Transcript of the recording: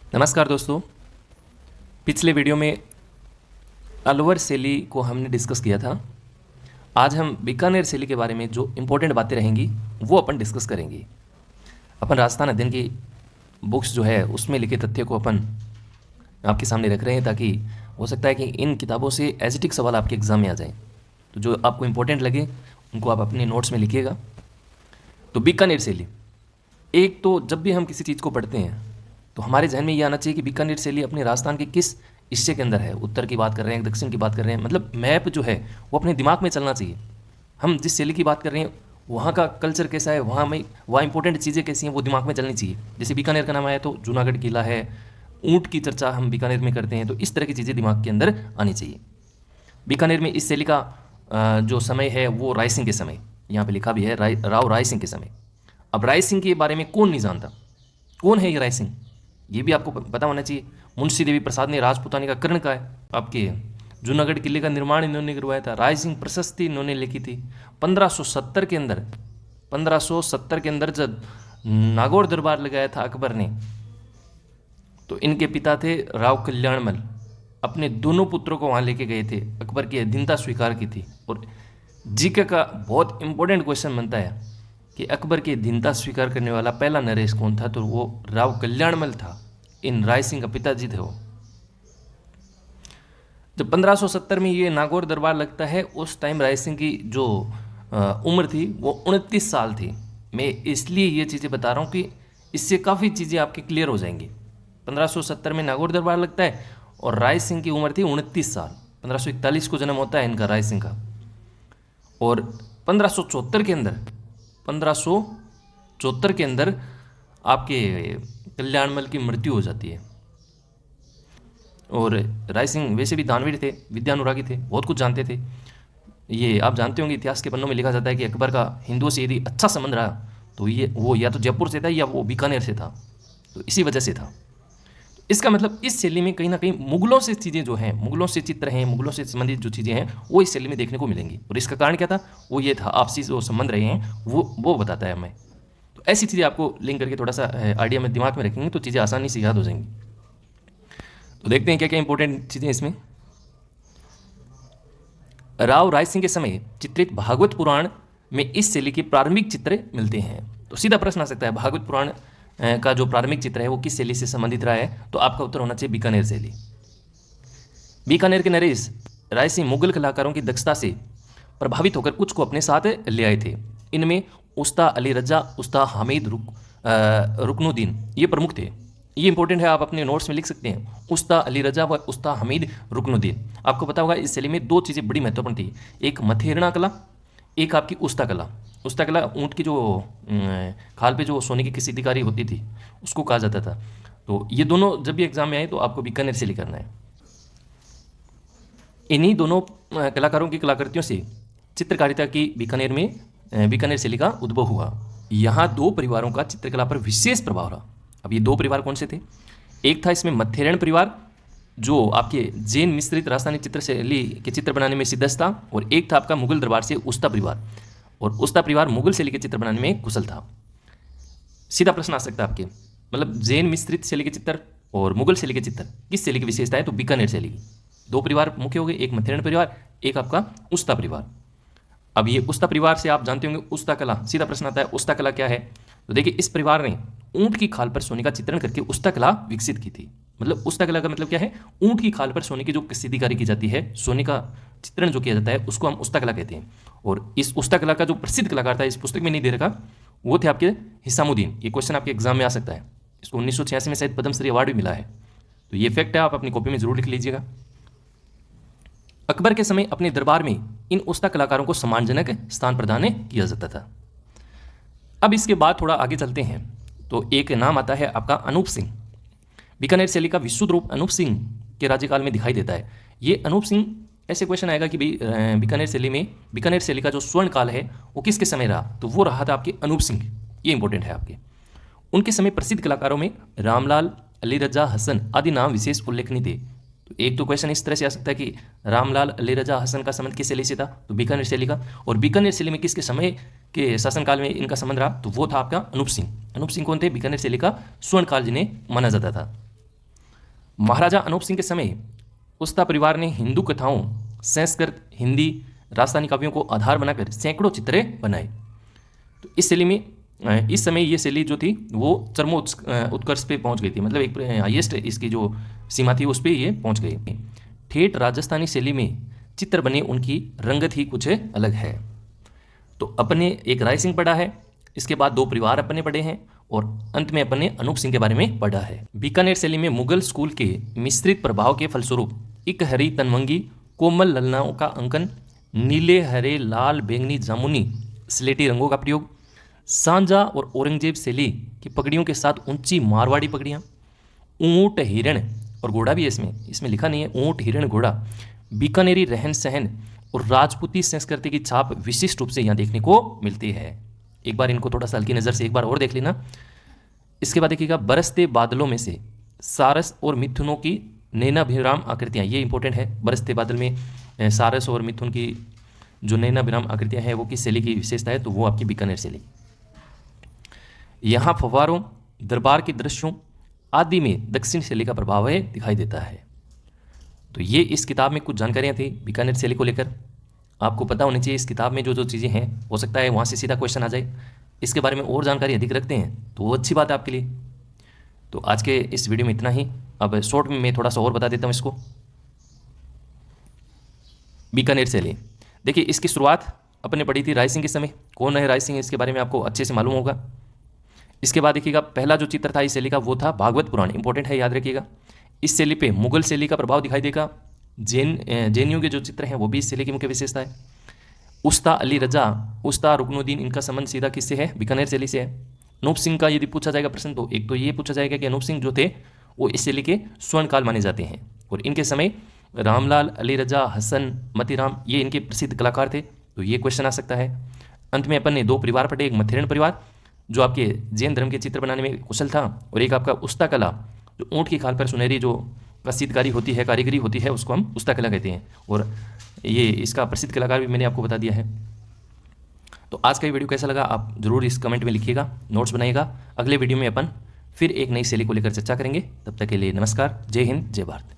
नमस्कार दोस्तों। पिछले वीडियो में अलवर शैली को हमने डिस्कस किया था। आज हम बीकानेर शैली के बारे में जो इम्पोर्टेंट बातें रहेंगी वो अपन डिस्कस करेंगे। अपन राजस्थान अध्ययन की बुक्स जो है उसमें लिखे तथ्य को अपन आपके सामने रख रहे हैं, ताकि हो सकता है कि इन किताबों से एजिटिक सवाल आपके एग्ज़ाम में आ जाएं। तो जो आपको इम्पोर्टेंट लगे उनको आप अपने नोट्स में लिखिएगा। तो बीकानेर शैली, एक तो जब भी हम किसी चीज़ को पढ़ते हैं तो हमारे जहन में ये आना चाहिए कि बीकानेर शैली अपने राजस्थान के किस हिस्से के अंदर है। उत्तर की बात कर रहे हैं, दक्षिण की बात कर रहे हैं, मतलब मैप जो है वो अपने दिमाग में चलना चाहिए। हम जिस शैली की बात कर रहे हैं वहाँ का कल्चर कैसा है, वहाँ इंपॉर्टेंट चीज़ें कैसी हैं, वो दिमाग में चलनी चाहिए। जैसे बीकानेर का नाम आया तो जूनागढ़ किला है, ऊँट की चर्चा हम बीकानेर में करते हैं, तो इस तरह की चीज़ें दिमाग के अंदर आनी चाहिए। बीकानेर में इस शैली का जो समय है वो राय सिंह के समय, यहाँ पे लिखा भी है राव राय सिंह के समय। अब राय सिंह के बारे में कौन नहीं जानता, कौन है ये राय सिंह, ये भी आपको पता होना चाहिए। मुंशी देवी प्रसाद ने राजपूतानी का कर्ण का है। आपके जूनागढ़ किले का निर्माण इन्होंने करवाया था। राय सिंह प्रशस्ति इन्होंने लिखी थी 1570 के अंदर। 1570 के अंदर जब नागौर दरबार लगाया था अकबर ने, तो इनके पिता थे राव कल्याणमल। अपने दोनों पुत्रों को वहाँ लेके गए थे, अकबर की अधीनता स्वीकार की थी। और जीके का बहुत इंपॉर्टेंट क्वेश्चन बनता है कि अकबर की अधीनता स्वीकार करने वाला पहला नरेश कौन था, तो वो राव कल्याणमल था। इन राय सिंह का पिताजी थे वो। जब 1570 में ये नागौर दरबार लगता है, उस टाइम राय सिंह की जो उम्र थी वो 29 साल थी। मैं इसलिए ये चीज़ें बता रहा हूँ कि इससे काफ़ी चीज़ें आपकी क्लियर हो जाएंगी। 1570 में नागौर दरबार लगता है और राय सिंह की उम्र थी 29 साल। 1541 को जन्म होता है इनका, राय सिंह का। और 1574 के अंदर 1574 के अंदर आपके कल्याणमल की मृत्यु हो जाती है। और राय सिंह वैसे भी दानवीर थे, विद्यानुरागी थे, बहुत कुछ जानते थे। ये आप जानते होंगे, इतिहास के पन्नों में लिखा जाता है कि अकबर का हिंदुओं से यदि अच्छा संबंध रहा तो ये वो या तो जयपुर से था या वो बीकानेर से था, तो इसी वजह से था। इसका मतलब इस शैली में कहीं ना कहीं मुगलों से चीज़ें जो हैं, मुगलों से चित्र हैं, मुगलों से संबंधित जो चीज़ें हैं वो इस शैली में देखने को मिलेंगी। और इसका कारण क्या था, वो ये था आपसी जो संबंध रहे हैं वो बताता है हमें। तो ऐसी चीज़ें आपको लिंक करके थोड़ा सा आइडिया में दिमाग में रखेंगे तो चीज़ें आसानी से याद हो जाएंगी। तो देखते हैं क्या क्या इंपॉर्टेंट चीज़ें इसमें। राव राय सिंह के समय चित्रित भागवत पुराण में इस शैली के प्रारंभिक चित्र मिलते हैं। तो सीधा प्रश्न आ सकता है, भागवत पुराण का जो प्रारंभिक चित्र है वो किस शैली से संबंधित रहा है, तो आपका उत्तर होना चाहिए बीकानेर शैली। बीकानेर के नरेश राय सिंह मुगल कलाकारों की दक्षता से प्रभावित होकर कुछ को अपने साथ ले आए थे। इनमें उस्ता अली रजा, उस्ता हामिद रुकनुद्दीन ये प्रमुख थे। ये इंपॉर्टेंट है, आप अपने नोट्स में लिख सकते हैं। उस्ता अली रजा व उस्ता हामिद रुकनुद्दीन। आपको पता होगा इस शैली में दो चीज़ें बड़ी महत्वपूर्ण थी, एक मथेरना कला, एक आपकी उस्ता कला। उस्ता कला ऊँट की जो खाल पे जो सोने की कसीदकारी होती थी उसको कहा जाता था। तो ये दोनों जब भी एग्जाम में आए तो आपको बीकानेर शैली करना है। इन्हीं दोनों कलाकारों की कलाकृतियों से चित्रकारिता की बीकानेर शैली का उद्भव हुआ। यहाँ दो परिवारों का चित्रकला पर विशेष प्रभाव रहा। अब ये दो परिवार कौन से थे, एक था इसमें मथेरण परिवार जो आपके जैन मिश्रित राजस्थानी चित्र शैली के चित्र बनाने में सिद्धस्त था, और एक था आपका मुगल दरबार से उस्ता परिवार, और उस्ता परिवार मुगल शैली के चित्र बनाने में कुशल था। सीधा प्रश्न आ सकता है आपके, मतलब जैन मिश्रित शैली के चित्र और मुगल शैली के चित्र किस शैली की विशेषता है, तो बीकानेर शैली की। दो परिवार मुख्य हो गए, एक मथेरण परिवार, एक आपका उस्ता परिवार। अब ये उस्ता परिवार से आप जानते होंगे उस्ता कला, सीधा प्रश्न आता है उस्ता कला क्या है। तो देखिए इस परिवार ने ऊँट की खाल पर सोने का चित्रण करके उस्ता कला विकसित की थी। मतलब उस्ता कला का मतलब क्या है, ऊँट की खाल पर सोने की जो कसीदकारी की जाती है, सोने का चित्रण जो किया जाता है उसको हम उस्ता कला कहते हैं। और इस उस्ता कला का जो प्रसिद्ध कलाकार था, इस पुस्तक में नहीं दे रखा, वो थे आपके हिसामुद्दीन। ये क्वेश्चन आपके एग्जाम में आ सकता है। इसको 1986 में शायद पद्मश्री अवार्ड भी मिला है। तो ये फैक्ट है, आप अपनी कॉपी में जरूर लिख लीजिएगा। अकबर के समय अपने दरबार में इन उस्ता कलाकारों को सम्मानजनक स्थान प्रदान किया जाता था। अब इसके बाद थोड़ा आगे चलते हैं तो एक नाम आता है आपका अनूप सिंह। बीकानेर शैली का विशुद्ध रूप अनूप सिंह के राज्यकाल में दिखाई देता है। ये अनूप सिंह, ऐसे क्वेश्चन आएगा कि भाई बीकानेर शैली का जो स्वर्ण काल है वो किसके समय रहा, तो वो रहा था आपके अनूप सिंह। ये इंपॉर्टेंट है आपके। उनके समय प्रसिद्ध कलाकारों में रामलाल, अली रजा, हसन आदि नाम विशेष उल्लेखनीय थे। तो एक तो क्वेश्चन इस तरह से आ सकता है कि रामलाल, अली रजा, हसन का संबंध किस शैली से था, तो बीकानेर शैली का। और बीकानेर शैली में किसके समय के शासनकाल में इनका संबंध रहा, तो वो था आपका अनूप सिंह। अनूप सिंह कौन थे, बीकानेर शैली का स्वर्ण काल जिन्हें माना जाता था। महाराजा अनूप सिंह के समय उस्ता परिवार ने हिंदू कथाओं, संस्कृत, हिंदी, राजस्थानी काव्यों को आधार बनाकर सैकड़ों चित्रे बनाए। तो इस शैली में इस समय ये शैली जो थी वो उत्कर्ष पे पहुंच गई थी, मतलब एक हाईएस्ट इसकी जो सीमा थी उस पर ये पहुंच गई। ठेठ राजस्थानी शैली में चित्र बने उनकी रंगत ही कुछ अलग है। तो अपने एक राय सिंह पढ़ा है, इसके बाद दो परिवार अपने पढ़े हैं और अंत में अपने अनूप सिंह के बारे में पढ़ा है। बीकानेर शैली में मुगल स्कूल के मिश्रित प्रभाव के फलस्वरूप एक हरी तनवंगी कोमल ललनाओं का अंकन, नीले, हरे, लाल, बैंगनी, जामुनी, स्लेटी रंगों का प्रयोग, सांझा और औरंगजेब शैली की पगड़ियों के साथ ऊंची मारवाड़ी पगड़ियाँ, ऊंट, हिरण और घोड़ा भी है इसमें लिखा नहीं है, ऊंट, हिरण, घोड़ा, बीकानेरी रहन सहन और राजपूती संस्कृति की छाप विशिष्ट रूप से यहाँ देखने को मिलती है। एक बार इनको थोड़ा सा हल्की नज़र से एक बार और देख लेना। इसके बाद देखिएगा, बरसते बादलों में से सारस और मिथुनों की नैनाभिराम आकृतियाँ, ये इंपॉर्टेंट है। बरसते बादल में सारस और मिथुन की जो नैनाभिराम आकृतियाँ हैं वो किस शैली की विशेषता है, तो वो आपकी बीकानेर शैली। यहाँ फव्वारों, दरबार के दृश्यों आदि में दक्षिण शैली का प्रभाव है दिखाई देता है। तो ये इस किताब में कुछ जानकारियाँ थी बीकानेर शैली को लेकर। आपको पता होनी चाहिए इस किताब में जो जो चीज़ें हैं, हो सकता है वहाँ से सीधा क्वेश्चन आ जाए। इसके बारे में और जानकारी अधिक रखते हैं तो वो अच्छी बात है आपके लिए। तो आज के इस वीडियो में इतना ही। अब शॉर्ट में मैं थोड़ा सा और बता देता हूँ इसको। बीकानेर शैली, देखिए इसकी शुरुआत अपने पढ़ी थी राय सिंह के समय। कौन है राय सिंह, इसके बारे में आपको अच्छे से मालूम होगा। इसके बाद देखिएगा, पहला जो चित्र था इस शैली का वो था भागवत पुराण, इंपॉर्टेंट है, याद रखिएगा। इस शैली पे मुगल शैली का प्रभाव दिखाई देगा। जैनियों के जो चित्र हैं वो भी इस शैली की मुख्य विशेषता है। उस्ता अली रजा, उस्ता रुकनुद्दीन, इनका संबंध सीधा किससे है, बीकानेर शैली से है। अनूप सिंह का यदि पूछा जाएगा प्रश्न तो एक तो ये पूछा जाएगा कि अनूप सिंह जो थे वो इस शैली के स्वर्णकाल माने जाते हैं और इनके समय रामलाल, अली रजा, हसन, मतीराम ये इनके प्रसिद्ध कलाकार थे, तो ये क्वेश्चन आ सकता है। अंत में अपन ने दो परिवार पढ़े, एक मथेरण परिवार जो आपके जैन धर्म के चित्र बनाने में कुशल था और एक आपका उस्ता कला जो ऊँट की खाल पर सुनहरी जो कसीदकारी होती है, कारीगरी होती है, उसको हम उस्ता कला कहते हैं और ये इसका प्रसिद्ध कलाकार भी मैंने आपको बता दिया है। तो आज का ये वीडियो कैसा लगा आप जरूर इस कमेंट में लिखिएगा, नोट्स बनाइएगा। अगले वीडियो में अपन फिर एक नई शैली को लेकर चर्चा करेंगे। तब तक के लिए नमस्कार, जय हिंद, जय भारत।